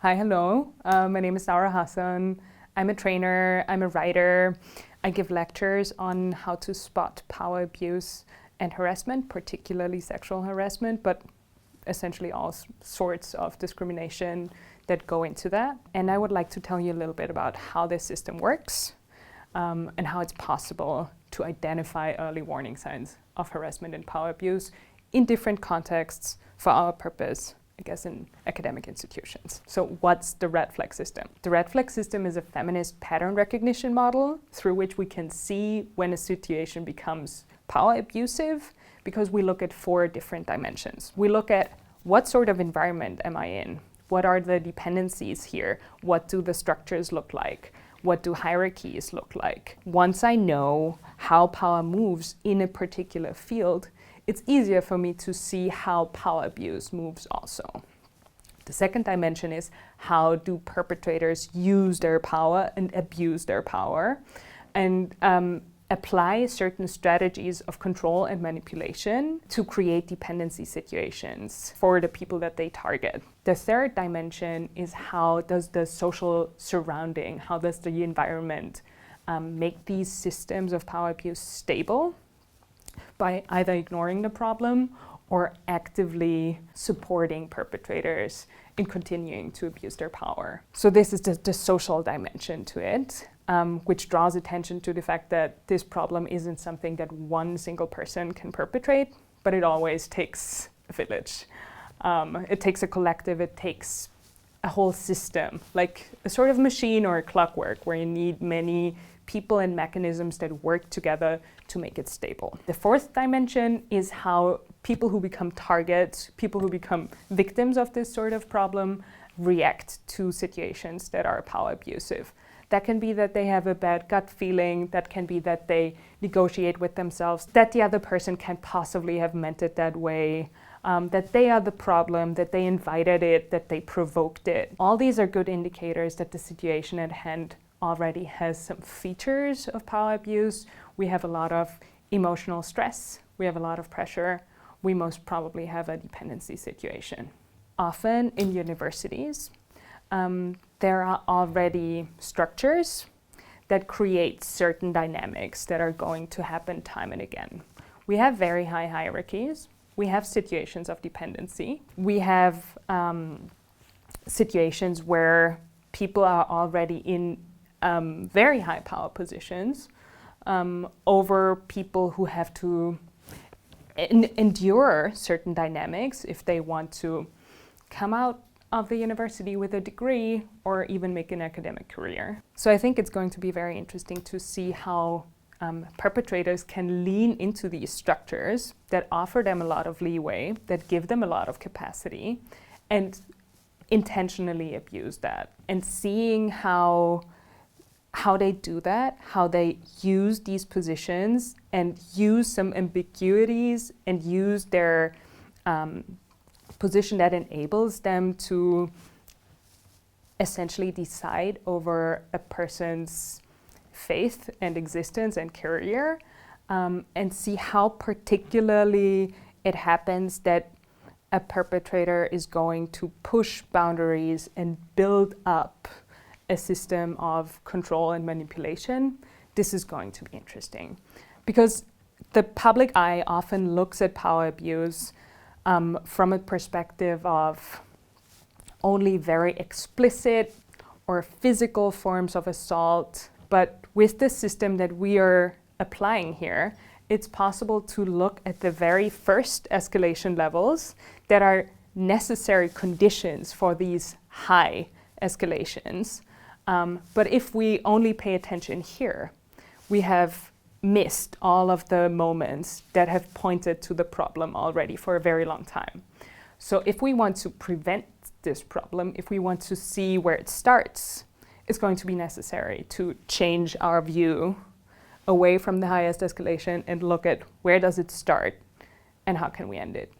Hi, hello. My name is Sara Hassan. I'm a trainer, I'm a writer. I give lectures on how to spot power abuse and harassment, particularly sexual harassment, but essentially all sorts of discrimination that go into that. And I would like to tell you a little bit about how this system works and how it's possible to identify early warning signs of harassment and power abuse in different contexts for our purpose, I guess, in academic institutions. So what's the red flag system? The red flag system is a feminist pattern recognition model through which we can see when a situation becomes power abusive, because we look at 4 different dimensions. We look at what sort of environment am I in? What are the dependencies here? What do the structures look like? What do hierarchies look like? Once I know how power moves in a particular field, it's easier for me to see how power abuse moves also. The second dimension is how do perpetrators use their power and abuse their power and apply certain strategies of control and manipulation to create dependency situations for the people that they target. The third dimension is how does the social surrounding, how does the environment make these systems of power abuse stable by either ignoring the problem or actively supporting perpetrators in continuing to abuse their power. So this is the social dimension to it, which draws attention to the fact that this problem isn't something that one single person can perpetrate, but it always takes a village. It takes a collective, it takes a whole system, like a sort of machine or a clockwork where you need many people and mechanisms that work together to make it stable. The fourth dimension is how people who become targets, people who become victims of this sort of problem, react to situations that are power abusive. That can be that they have a bad gut feeling, that can be that they negotiate with themselves, that the other person can't possibly have meant it that way, that they are the problem, that they invited it, that they provoked it. All these are good indicators that the situation at hand already has some features of power abuse. We have a lot of emotional stress, we have a lot of pressure, we most probably have a dependency situation. Often in universities, there are already structures that create certain dynamics that are going to happen time and again. We have very high hierarchies, we have situations of dependency, we have situations where people are already in very high power positions over people who have to endure certain dynamics if they want to come out of the university with a degree or even make an academic career. So I think it's going to be very interesting to see how perpetrators can lean into these structures that offer them a lot of leeway, that give them a lot of capacity, and intentionally abuse that. And seeing how they do that, how they use these positions and use some ambiguities and use their position that enables them to essentially decide over a person's faith and existence and career, and see how particularly it happens that a perpetrator is going to push boundaries and build up a system of control and manipulation. This is going to be interesting because the public eye often looks at power abuse from a perspective of only very explicit or physical forms of assault. But with the system that we are applying here, it's possible to look at the very first escalation levels that are necessary conditions for these high escalations. But if we only pay attention here, we have missed all of the moments that have pointed to the problem already for a very long time. So if we want to prevent this problem, if we want to see where it starts, it's going to be necessary to change our view away from the highest escalation and look at where does it start and how can we end it.